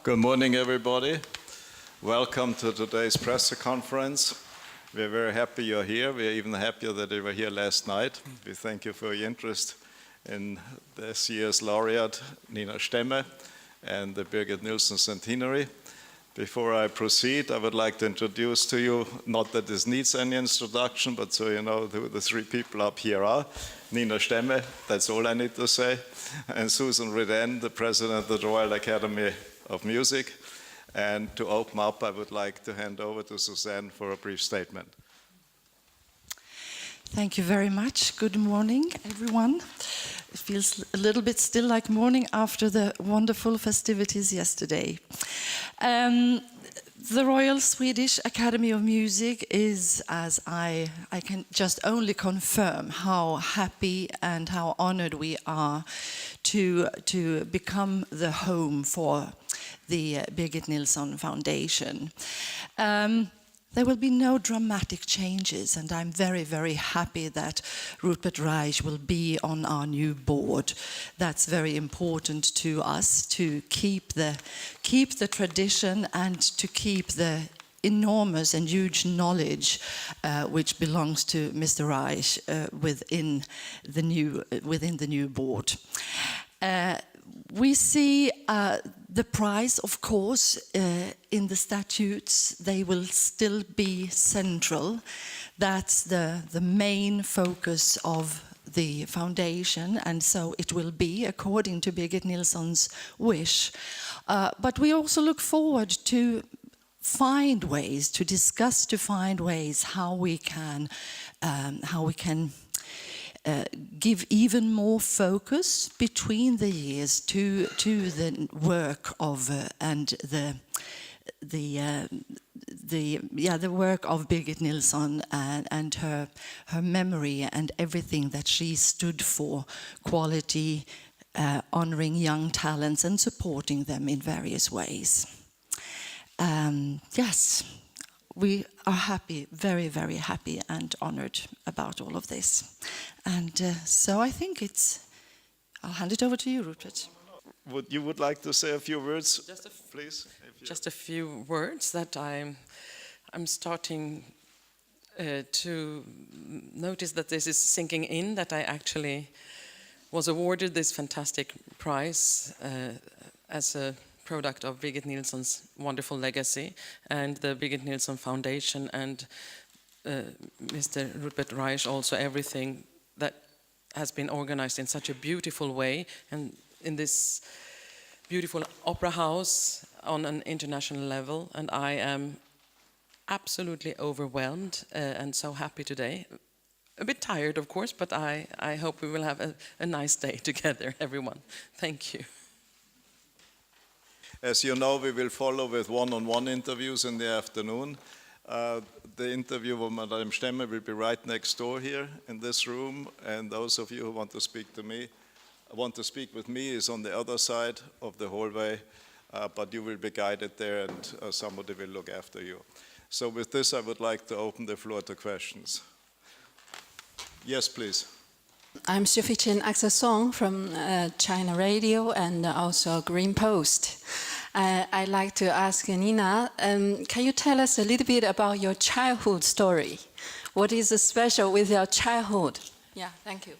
Good morning, everybody. Welcome to today's press conference. We're very happy you're here. We're even happier that you were here last night. We thank you for your interest in this year's laureate, Nina Stemme, and the Birgit Nilsson Centenary. Before I proceed, I would like to introduce to you, not that this needs any introduction, but so you know who the three people up here are. Nina Stemme, that's all I need to say, and Susan Riden, the president of the Royal Academy of Music. And to open up, I would like to hand over to Suzanne for a brief statement. Thank you very much. Good morning, everyone. It feels a little bit still like morning after the wonderful festivities yesterday. The Royal Swedish Academy of Music is, as I can just only confirm how happy and how honored we are to become the home for the Birgit Nilsson Foundation. There will be no dramatic changes, and I'm very, very happy that Rupert Reich will be on our new board. That's very important to us, to keep the tradition and to keep the enormous and huge knowledge which belongs to Mr. Reich within the new board. We see the prize, of course, in the statutes. They will still be central. That's the main focus of the foundation, and so it will be, according to Birgit Nilsson's wish. But we also look forward to find ways, to discuss, to find ways how we can give even more focus between the years to the work of the work of Birgit Nilsson and her memory and everything that she stood for, quality, honoring young talents and supporting them in various ways. Yes. We are happy, very, very happy and honored about all of this. And so I think I'll hand it over to you, Rupert. You would like to say a few words, please? Just a few words that I'm starting to notice that this is sinking in, that I actually was awarded this fantastic prize as a product of Birgit Nilsson's wonderful legacy and the Birgit Nilsson Foundation and Mr. Rupert Reich, also everything that has been organized in such a beautiful way and in this beautiful opera house on an international level. And I am absolutely overwhelmed and so happy today. A bit tired, of course, but I hope we will have a nice day together, everyone. Thank you. As you know, we will follow with one-on-one interviews in the afternoon. The interview with Madame Stemme will be right next door here in this room, and those of you who want to speak with me is on the other side of the hallway, but you will be guided there and somebody will look after you. So with this, I would like to open the floor to questions. Yes, please. I'm Xiufeichen Axelsong from China Radio and also Green Post. I'd like to ask Nina, can you tell us a little bit about your childhood story? What is special with your childhood? Yeah, thank you.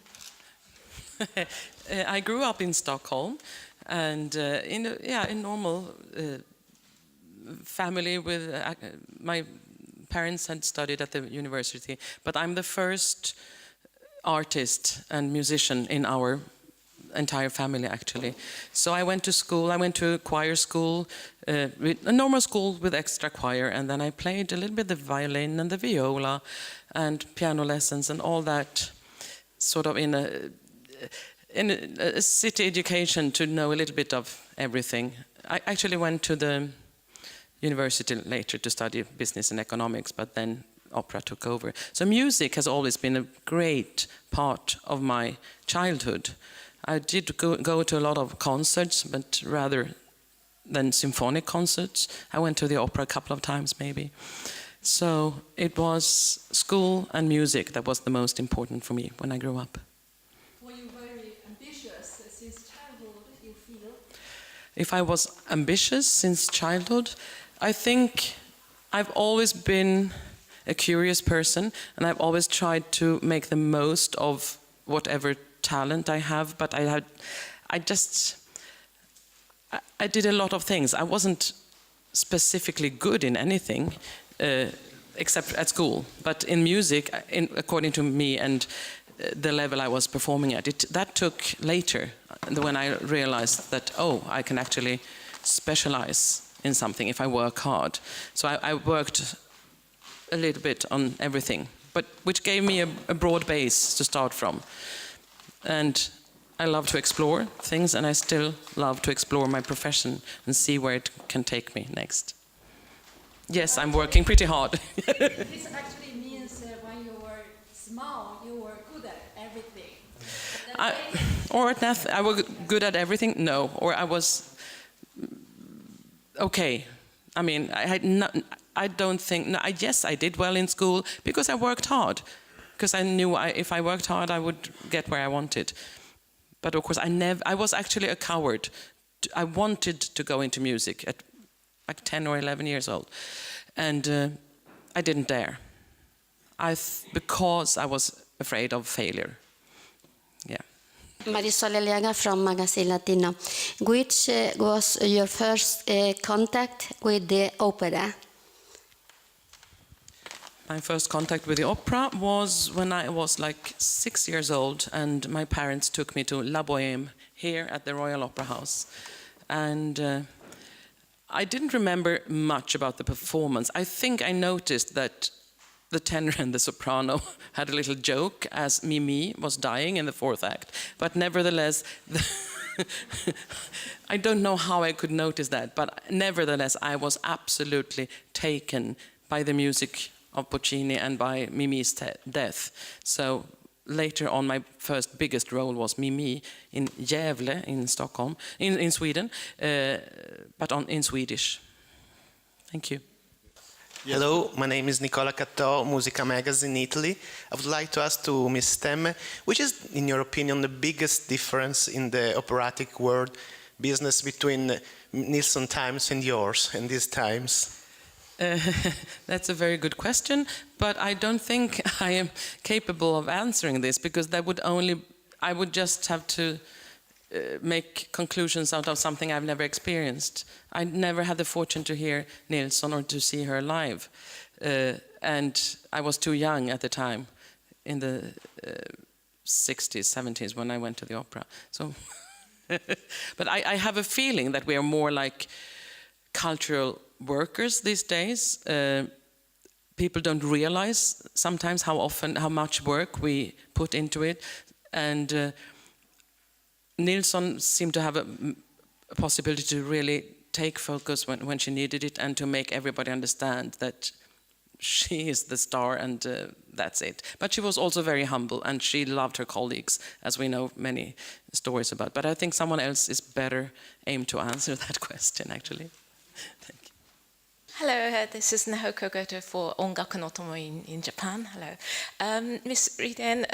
I grew up in Stockholm and in a normal family with my parents had studied at the university, but I'm the first artist and musician in our entire family, actually. So I went to school, I went to choir school, a normal school with extra choir, and then I played a little bit the violin and the viola and piano lessons and all that, sort of in a city education to know a little bit of everything. I actually went to the university later to study business and economics, but then opera took over. So music has always been a great part of my childhood. I did go to a lot of concerts, but rather than symphonic concerts. I went to the opera a couple of times maybe. So it was school and music that was the most important for me when I grew up. Were you very ambitious since childhood, you feel? if I was ambitious since childhood, I think I've always been a curious person, and I've always tried to make the most of whatever talent I have. But I did a lot of things. I wasn't specifically good in anything, except at school. But in music, according to me and the level I was performing at, that took later, when I realized that, oh, I can actually specialize in something if I work hard. So I worked a little bit on everything, but which gave me a broad base to start from. And I love to explore things, and I still love to explore my profession and see where it can take me next. Yes, I'm working pretty hard. This actually means when you were small, you were good at everything. I was good at everything? No. Or I was okay. I mean, I don't think... No, yes, I did well in school because I worked hard. Because I knew if I worked hard, I would get where I wanted. But of course, I was actually a coward. I wanted to go into music at like 10 or 11 years old. And I didn't dare. Because I was afraid of failure. Yeah. Marisol Eliaga from Magazine Latino. Which was your first contact with the opera? My first contact with the opera was when I was like 6 years old, and my parents took me to La Bohème here at the Royal Opera House. And I didn't remember much about the performance. I think I noticed that the tenor and the soprano had a little joke as Mimi was dying in the fourth act. But nevertheless, I don't know how I could notice that, but nevertheless, I was absolutely taken by the music of Puccini and by Mimi's death. So later on, my first biggest role was Mimi in Gävle in Stockholm, in Sweden, but in Swedish. Thank you. Hello, my name is Nicola Cattò, Musica Magazine, Italy. I would like to ask to Ms. Stemme, which is, in your opinion, the biggest difference in the operatic world business between Nilsson times and yours in these times? That's a very good question, but I don't think I am capable of answering this, because I would just have to make conclusions out of something I've never experienced. I never had the fortune to hear Nilsson or to see her live, and I was too young at the time, in the 60s, 70s, when I went to the opera. So, but I have a feeling that we are more like cultural workers these days. People don't realize sometimes how much work we put into it, and Nilsson seemed to have a possibility to really take focus when she needed it, and to make everybody understand that she is the star, and that's it. But she was also very humble, and she loved her colleagues, as we know many stories about. But I think someone else is better aimed to answer that question, actually. Thank you. Hello, this is Nahoko Goto for Ongaku no Tomo in Japan. Hello. Ms. Riden,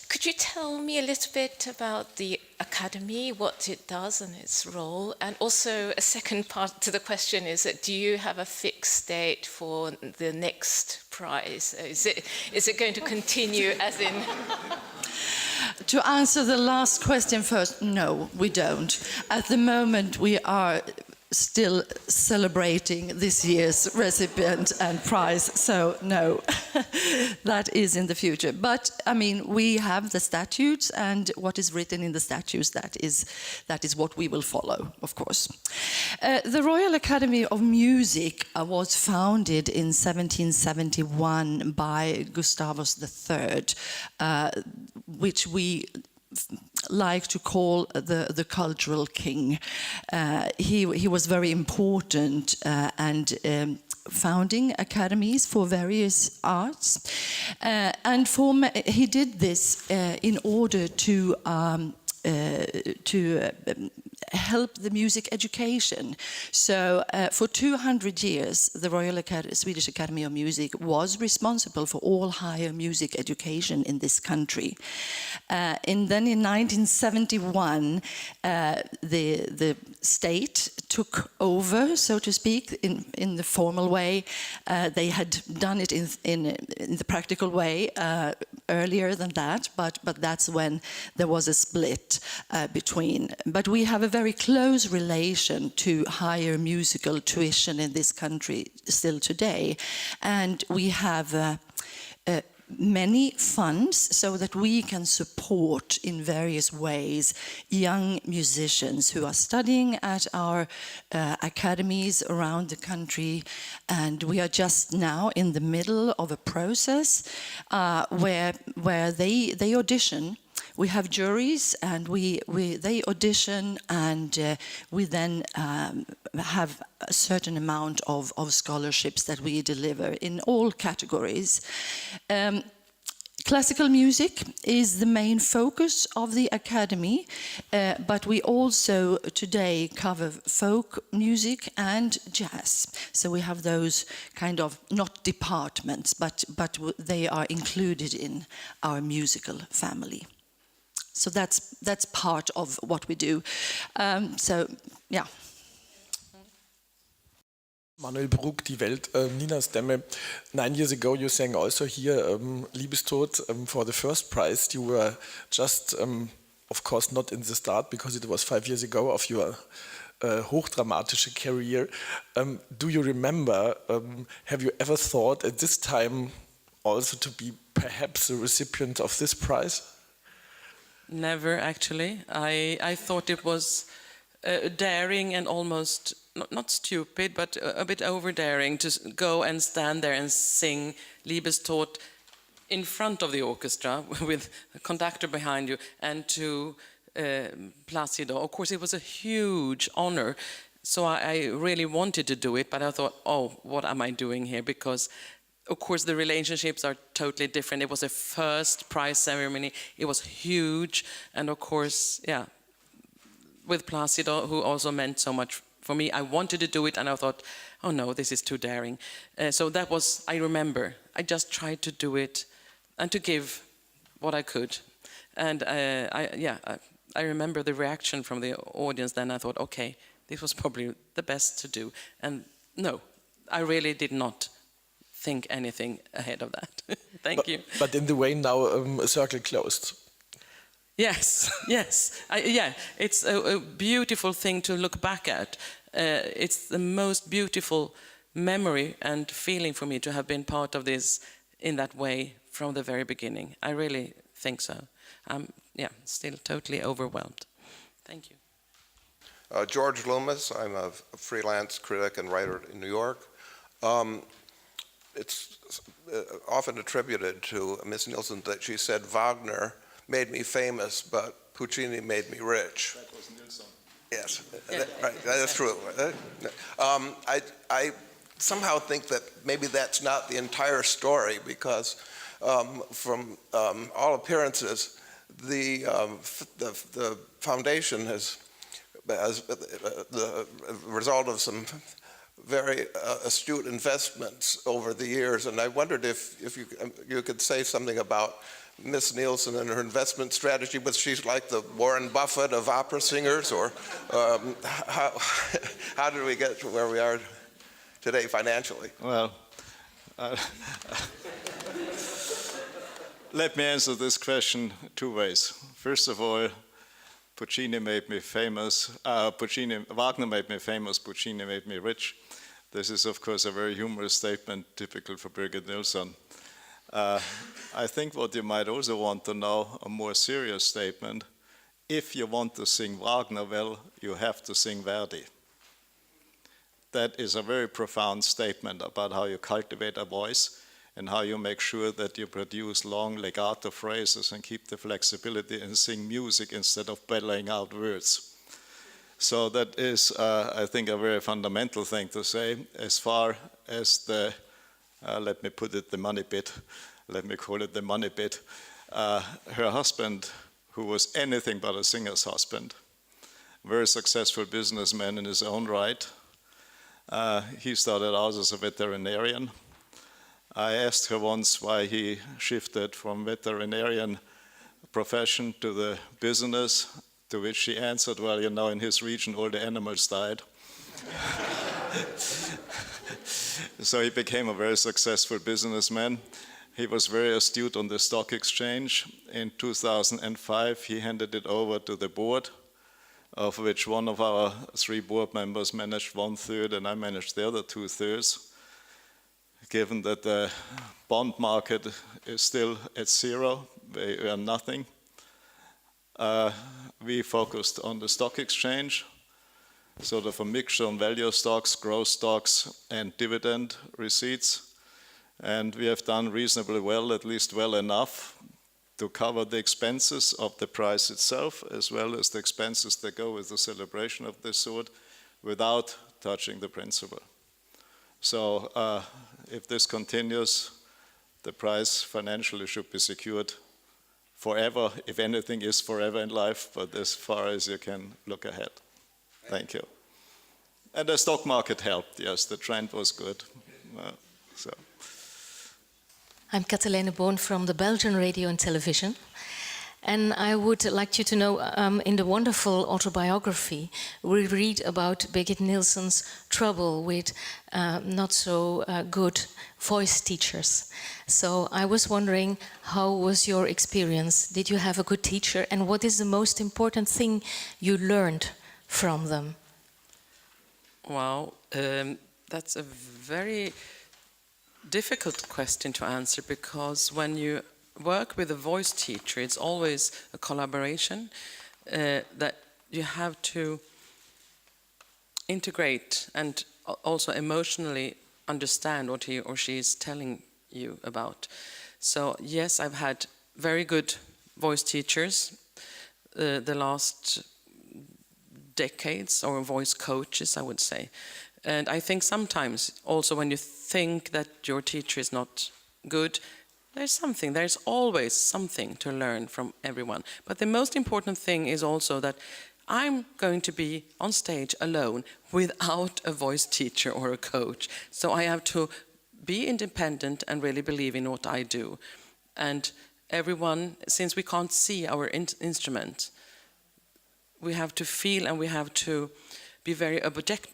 could you tell me a little bit about the Academy, what it does and its role? And also a second part to the question is that do you have a fixed date for the next prize? Is it going to continue as in... To answer the last question first, no, we don't. At the moment, we are still celebrating this year's recipient and prize, so no, that is in the future. But I mean, we have the statutes, and what is written in the statutes, that is what we will follow, of course. The Royal Academy of Music was founded in 1771 by Gustavus III, which we like to call the cultural king. He was very important and founding academies for various arts, and he did this in order to help the music education. So for 200 years, the Swedish Academy of Music was responsible for all higher music education in this country. And then in 1971, the state took over, so to speak, in the formal way. They had done it in the practical way earlier than that, but that's when there was a split between. But we have a very close relation to higher musical tuition in this country still today, and we have many funds so that we can support in various ways young musicians who are studying at our academies around the country. And we are just now in the middle of a process where they audition. We have juries, and they audition, and we then have a certain amount of scholarships that we deliver in all categories. Classical music is the main focus of the Academy, but we also today cover folk music and jazz. So we have those kind of, not departments, but they are included in our musical family. So that's part of what we do. So, yeah. Manuel Bruck, Die Welt, Nina Stemme. 9 years ago you sang also here Liebestod for the first prize. You were just, of course, not in the start because it was 5 years ago of your hochdramatische career. Do you remember, have you ever thought at this time also to be perhaps the recipient of this prize? Never, actually. I thought it was daring and almost, not stupid, but a bit over-daring to go and stand there and sing Liebestod in front of the orchestra with a conductor behind you, and to Plácido. Of course, it was a huge honor, so I really wanted to do it, but I thought, oh, what am I doing here? Because of course, the relationships are totally different. It was a first prize ceremony. It was huge. And of course, yeah, with Plácido, who also meant so much for me, I wanted to do it, and I thought, oh no, this is too daring. So that was, I remember, I just tried to do it and to give what I could. And I remember the reaction from the audience. Then I thought, okay, this was probably the best to do. And no, I really did not think anything ahead of that. Thank you. But in the way now, a circle closed. Yes, yes. It's a beautiful thing to look back at. It's the most beautiful memory and feeling for me to have been part of this in that way from the very beginning. I really think so. I'm still totally overwhelmed. Thank you. George Loomis. I'm a freelance critic and writer in New York. It's often attributed to Miss Nilsson that she said Wagner made me famous, but Puccini made me rich. That was Nilsson. Yes, right, that's true. I somehow think that maybe that's not the entire story, because from all appearances, the foundation has, as the result of some very astute investments over the years, and I wondered if you could say something about Miss Nilsson and her investment strategy. Was she like the Warren Buffett of opera singers, or how did we get to where we are today financially? Well, let me answer this question two ways. First of all, Puccini made me famous. Wagner made me famous. Puccini made me rich. This is, of course, a very humorous statement, typical for Birgit Nilsson. I think what you might also want to know, a more serious statement, if you want to sing Wagner well, you have to sing Verdi. That is a very profound statement about how you cultivate a voice and how you make sure that you produce long legato phrases and keep the flexibility and sing music instead of bellowing out words. So that is, I think, a very fundamental thing to say. As far as the, let me put it, the money bit, let me call it the money bit, her husband, who was anything but a singer's husband, very successful businessman in his own right. He started out as a veterinarian. I asked her once why he shifted from veterinarian profession to the business, to which she answered, well, you know, in his region all the animals died. So he became a very successful businessman. He was very astute on the stock exchange. In 2005, he handed it over to the board, of which one of our 3 board members managed 1/3 and I managed the other 2/3. Given that the bond market is still at zero, they earn nothing. We focused on the stock exchange, sort of a mixture on value stocks, growth stocks, and dividend receipts. And we have done reasonably well, at least well enough, to cover the expenses of the price itself, as well as the expenses that go with the celebration of this sort, without touching the principal. So if this continues, the price financially should be secured forever, if anything is forever in life, but as far as you can look ahead. Thank you. And the stock market helped, yes, the trend was good. I'm Katalene Boon from the Belgian Radio and Television. And I would like you to know, in the wonderful autobiography, we read about Birgit Nilsson's trouble with not so good voice teachers. So I was wondering, how was your experience? Did you have a good teacher? And what is the most important thing you learned from them? Wow, that's a very difficult question to answer, because when you work with a voice teacher, it's always a collaboration that you have to integrate and also emotionally understand what he or she is telling you about. So yes, I've had very good voice teachers the last decades, or voice coaches, I would say. And I think sometimes also when you think that your teacher is not good, there's always something to learn from everyone. But the most important thing is also that I'm going to be on stage alone without a voice teacher or a coach. So I have to be independent and really believe in what I do. And everyone, since we can't see our instrument, we have to feel and we have to be very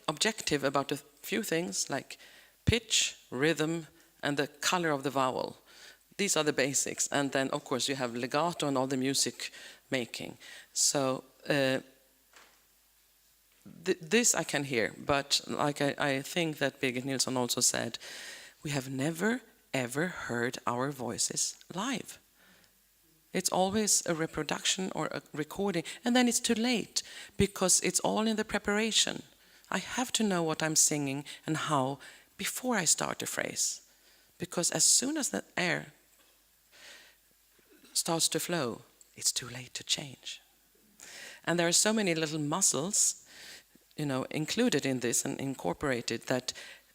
objective about a few things like pitch, rhythm, and the color of the vowel. These are the basics. And then, of course, you have legato and all the music making. So this I can hear, but like I think that Birgit Nilsson also said, we have never, ever heard our voices live. It's always a reproduction or a recording, and then it's too late, because it's all in the preparation. I have to know what I'm singing and how before I start a phrase, because as soon as the air starts to flow, it's too late to change. And there are so many little muscles, included in this and incorporated, that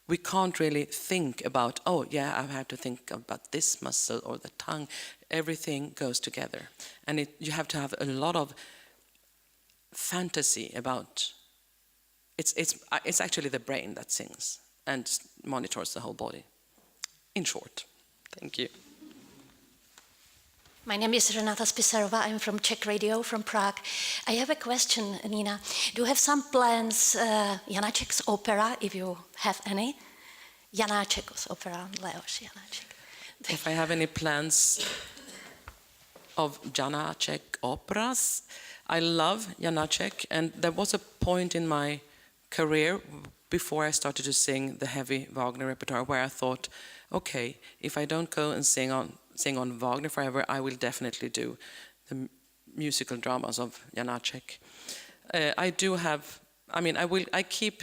we can't really think about, oh yeah, I have to think about this muscle or the tongue. Everything goes together. And you have to have a lot of fantasy about, it's actually the brain that sings and monitors the whole body. In short, thank you. My name is Renata Spisarova. I'm from Czech Radio, from Prague. I have a question, Nina. Do you have some plans, Janáček's opera, if you have any? Janáček's opera, Leoš Janáček. If I have any plans of Janáček operas, I love Janáček, and there was a point in my career before I started to sing the heavy Wagner repertoire where I thought, okay, if I don't go and sing on Wagner forever, I will definitely do the musical dramas of Janáček. I keep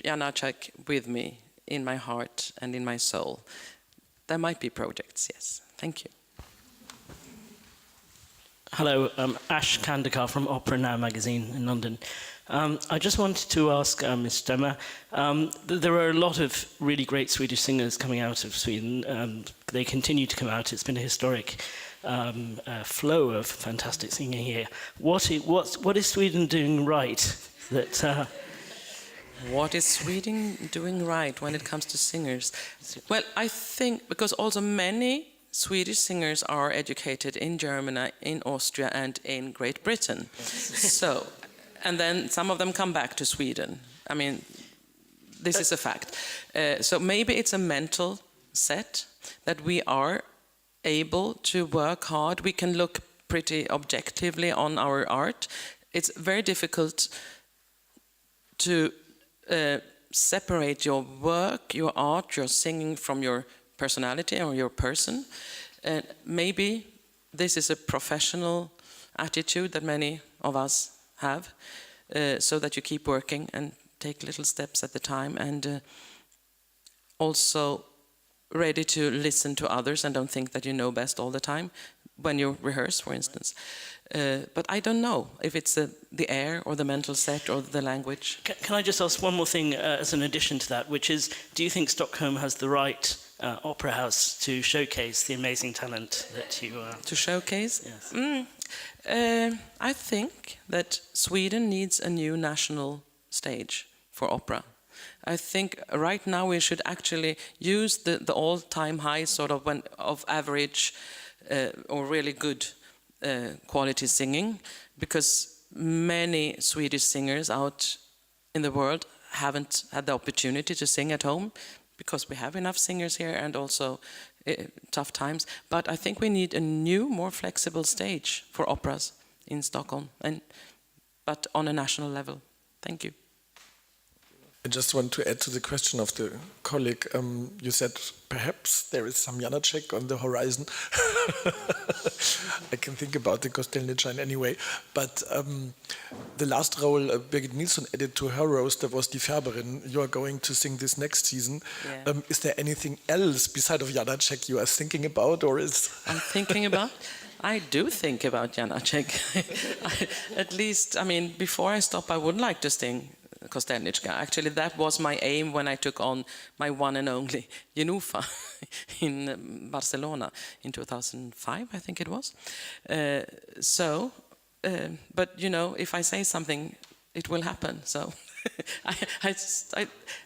Janáček with me in my heart and in my soul. There might be projects, yes. Thank you. Hello, Ash Kandakar from Opera Now magazine in London. I just wanted to ask Ms. Stemme, there are a lot of really great Swedish singers coming out of Sweden. They continue to come out. It's been a historic flow of fantastic singing here. What is Sweden doing right that. What is Sweden doing right when it comes to singers? Well, I think because also many Swedish singers are educated in Germany, in Austria, and in Great Britain. So, and then some of them come back to Sweden. I mean, this is a fact. So maybe it's a mental set that we are able to work hard. We can look pretty objectively on our art. It's very difficult to separate your work, your art, your singing from your personality or your person. Maybe this is a professional attitude that many of us have, so that you keep working and take little steps at a time, and also ready to listen to others and don't think that you know best all the time when you rehearse, for instance. But I don't know if it's the air or the mental set or the language. Can I just ask one more thing as an addition to that, which is, do you think Stockholm has the right opera house to showcase the amazing talent that you... To showcase? Yes. I think that Sweden needs a new national stage for opera. I think right now we should actually use the all-time high sort of average or really good quality singing, because many Swedish singers out in the world haven't had the opportunity to sing at home, because we have enough singers here and also tough times. But I think we need a new, more flexible stage for operas in Stockholm, but on a national level. Thank you. I just want to add to the question of the colleague. You said perhaps there is some Janacek on the horizon. I can think about the Kostelničan anyway. But the last role Birgit Nilsson added to her roster was Die Färberin. You are going to sing this next season. Yeah. Is there anything else beside of Janacek you are thinking about, or is? I'm thinking about. I do think about Janacek. At least, I mean, before I stop, I would like to sing Kostelnička. Actually, that was my aim when I took on my one and only Jenúfa in Barcelona in 2005, I think it was. But you know, if I say something, it will happen. So,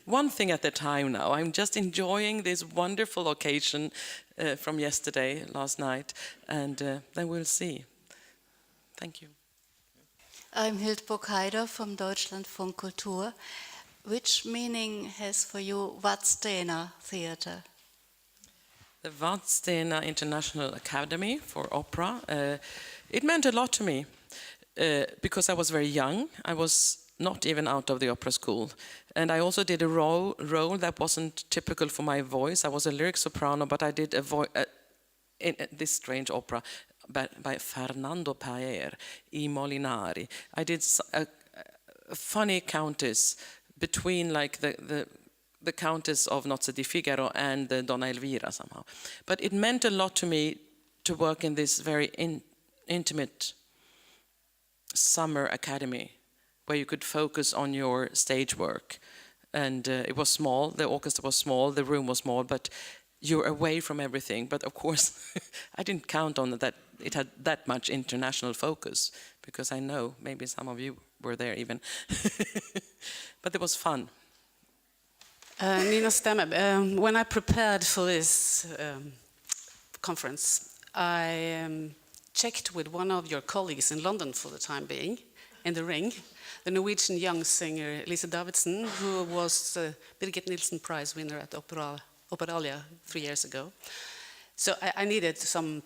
one thing at a time now. I'm just enjoying this wonderful occasion from yesterday, last night, and then we'll see. Thank you. I'm Hildburg Haider from Deutschlandfunk Kultur. Which meaning has for you Vadstena Theatre? The Vadstena International Academy for Opera. It meant a lot to me because I was very young. I was not even out of the opera school. And I also did a role that wasn't typical for my voice. I was a lyric soprano, but I did in this strange opera by Fernando Paer, I Molinari. I did a funny countess between like the countess of Nozze di Figaro and the Donna Elvira somehow. But it meant a lot to me to work in this very intimate summer academy where you could focus on your stage work. And it was small, the orchestra was small, the room was small, but you're away from everything. But of course, I didn't count on that it had that much international focus, because I know maybe some of you were there even. But it was fun. Nina Stemme, when I prepared for this conference, I checked with one of your colleagues in London for the time being, in the ring, the Norwegian young singer Lise Davidsen, who was the Birgit Nilsson Prize winner at Operalia 3 years ago. So I needed some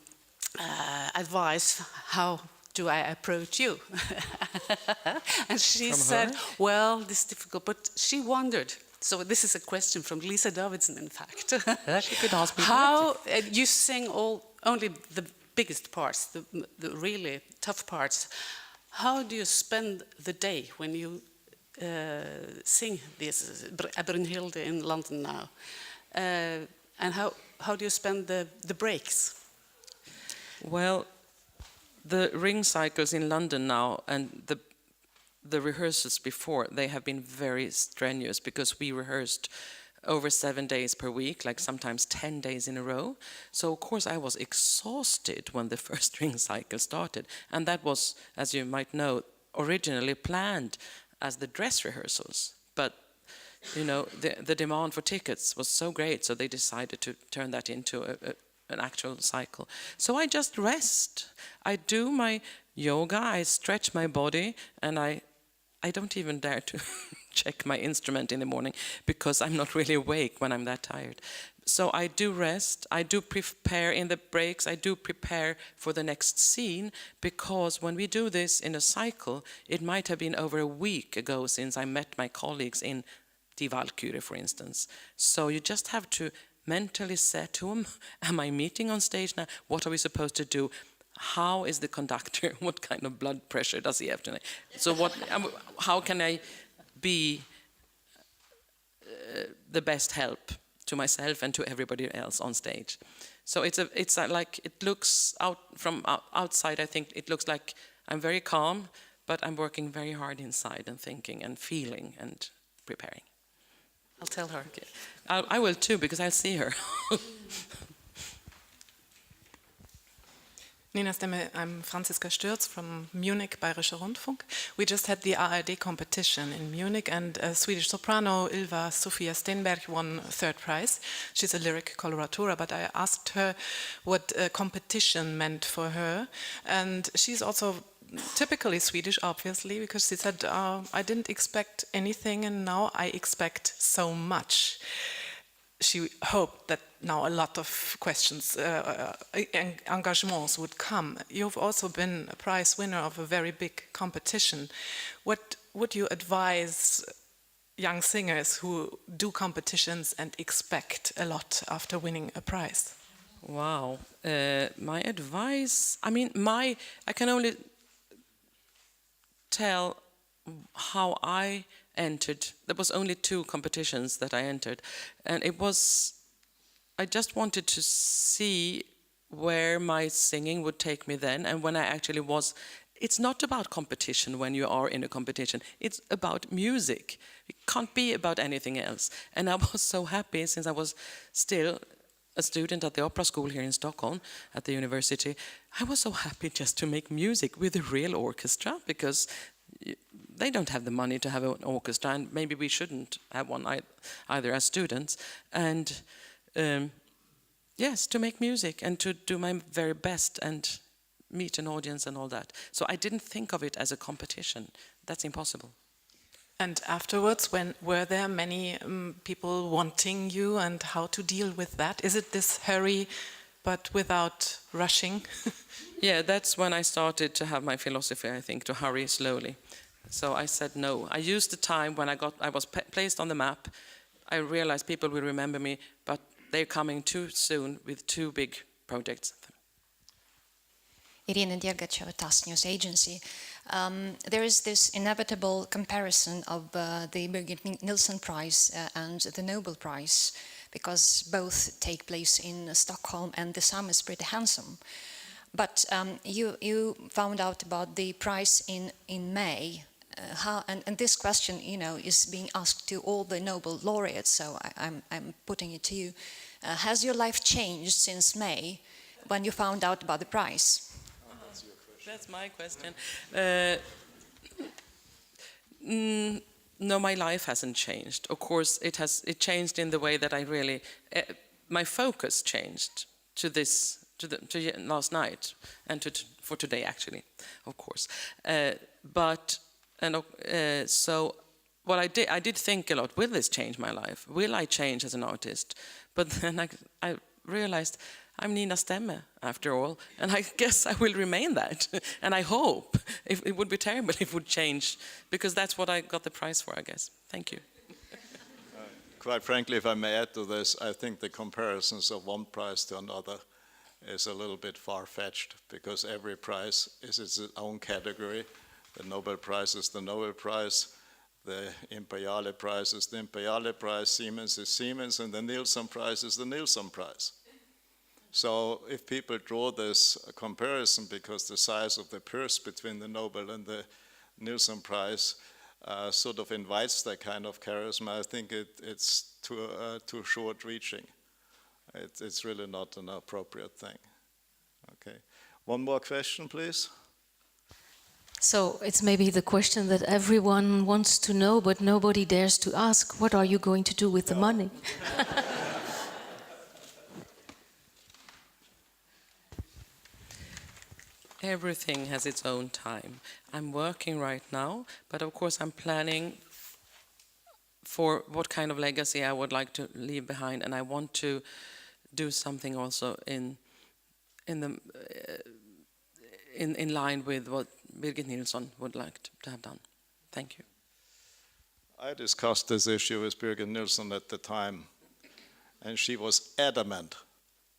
advice. How do I approach you? And she said, well, this is difficult, but she wondered. So this is a question from Lise Davidsen, in fact. She could ask me how you sing only the biggest parts, the really tough parts. How do you spend the day when you sing this Brunhilde in London now? And how do you spend the breaks? Well, the ring cycles in London now and the rehearsals before, they have been very strenuous, because we rehearsed over 7 days per week, like sometimes 10 days in a row. So of course I was exhausted when the first ring cycle started. And that was, as you might know, originally planned as the dress rehearsals. But you know, the demand for tickets was so great, so they decided to turn that into an actual cycle. So I just rest. I do my yoga, I stretch my body, and I don't even dare to check my instrument in the morning because I'm not really awake when I'm that tired. So I do rest, I do prepare in the breaks, I do prepare for the next scene, because when we do this in a cycle, it might have been over a week ago since I met my colleagues in Die Walküre, for instance. So you just have to mentally say to them, am I meeting on stage now? What are we supposed to do? How is the conductor? What kind of blood pressure does he have tonight? So how can I be the best help to myself and to everybody else on stage? So it's like, it looks from outside, I think it looks like I'm very calm, but I'm working very hard inside and thinking and feeling and preparing. I'll tell her. Okay. I will too, because I'll see her. Nina Stemme, I'm Franziska Stürz from Munich, Bayerischer Rundfunk. We just had the ARD competition in Munich, and Swedish soprano Ylva Sofia Stenberg won third prize. She's a lyric coloratura, but I asked her what competition meant for her, and she's also typically Swedish, obviously, because she said, I didn't expect anything, and now I expect so much. She hoped that now a lot of questions, engagements would come. You've also been a prize winner of a very big competition. What would you advise young singers who do competitions and expect a lot after winning a prize? Wow. My advice, I can only tell how I entered. There was only 2 competitions that I entered, and I just wanted to see where my singing would take me then, and when I actually was. It's not about competition when you are in a competition, it's about music. It can't be about anything else. And I was so happy, since I was still a student at the opera school here in Stockholm at the university. I was so happy just to make music with a real orchestra, because they don't have the money to have an orchestra, and maybe we shouldn't have one either as students. And yes, to make music and to do my very best and meet an audience and all that. So I didn't think of it as a competition. That's impossible. And afterwards, were there many people wanting you, and how to deal with that? Is it this hurry, but without rushing? Yeah, that's when I started to have my philosophy, I think, to hurry slowly. So I said no. I used the time when I was placed on the map. I realized people will remember me, but they're coming too soon with 2 big projects. Irina Dergacheva, TASS News Agency. There is this inevitable comparison of the Birgit Nilsson Prize and the Nobel Prize, because both take place in Stockholm and the sum is pretty handsome. But you found out about the prize in May. And this question, is being asked to all the Nobel laureates, so I'm putting it to you. Has your life changed since May, when you found out about the prize? That's my question. No, my life hasn't changed. Of course, it changed in the way that I really, my focus changed to last night and for today, actually, of course. So what I did think a lot, will this change my life? Will I change as an artist? But then I realized I'm Nina Stemme, after all, and I guess I will remain that. And I hope. It would be terrible if it would change, because that's what I got the prize for, I guess. Thank you. Quite frankly, if I may add to this, I think the comparisons of one prize to another is a little bit far-fetched, because every prize is its own category. The Nobel Prize is the Nobel Prize, the Imperiale Prize is the Imperiale Prize, Siemens is Siemens, and the Nilsson Prize is the Nilsson Prize. So if people draw this comparison because the size of the purse between the Nobel and the Nilsson Prize sort of invites that kind of charisma, I think it's too short-reaching. It's really not an appropriate thing. Okay. One more question, please. So it's maybe the question that everyone wants to know, but nobody dares to ask. What are you going to do with the money? Everything has its own time. I'm working right now, but of course I'm planning for what kind of legacy I would like to leave behind, and I want to do something also in line with what Birgit Nilsson would like to have done. Thank you. I discussed this issue with Birgit Nilsson at the time, and she was adamant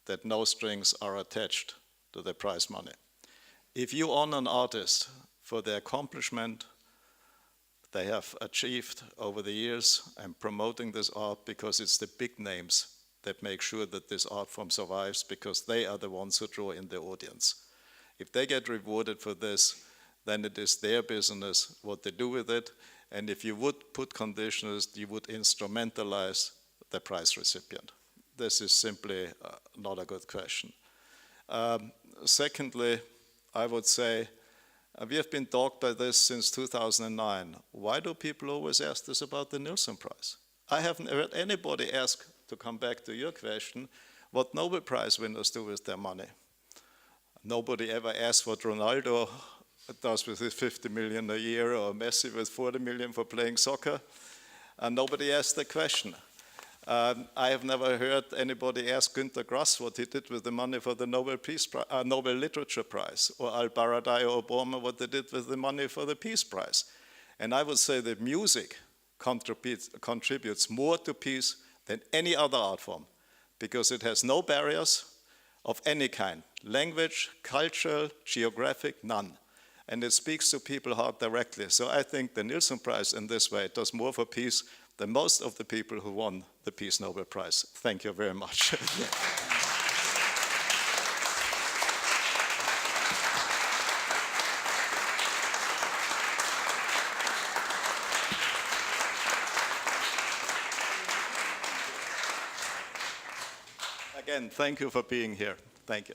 that no strings are attached to the prize money. If you honor an artist for the accomplishment they have achieved over the years and promoting this art, because it's the big names that make sure that this art form survives, because they are the ones who draw in the audience. If they get rewarded for this, then it is their business what they do with it. And if you would put conditions, you would instrumentalize the prize recipient. This is simply not a good question. Secondly, I would say, we have been talked by this since 2009. Why do people always ask this about the Nilsson Prize? I haven't heard anybody ask, to come back to your question, what Nobel Prize winners do with their money. Nobody ever asked what Ronaldo does with his 50 million a year, or Messi with 40 million for playing soccer. And nobody asked the question. I have never heard anybody ask Günter Grass what he did with the money for the Nobel Literature Prize, or Al-Baradei or Obama what they did with the money for the Peace Prize. And I would say that music contributes more to peace than any other art form, because it has no barriers of any kind, language, cultural, geographic, none. And it speaks to people's heart directly. So I think the Nilsson Prize in this way does more for peace than most of the people who won the Peace Nobel Prize. Thank you very much. Again, thank you for being here. Thank you.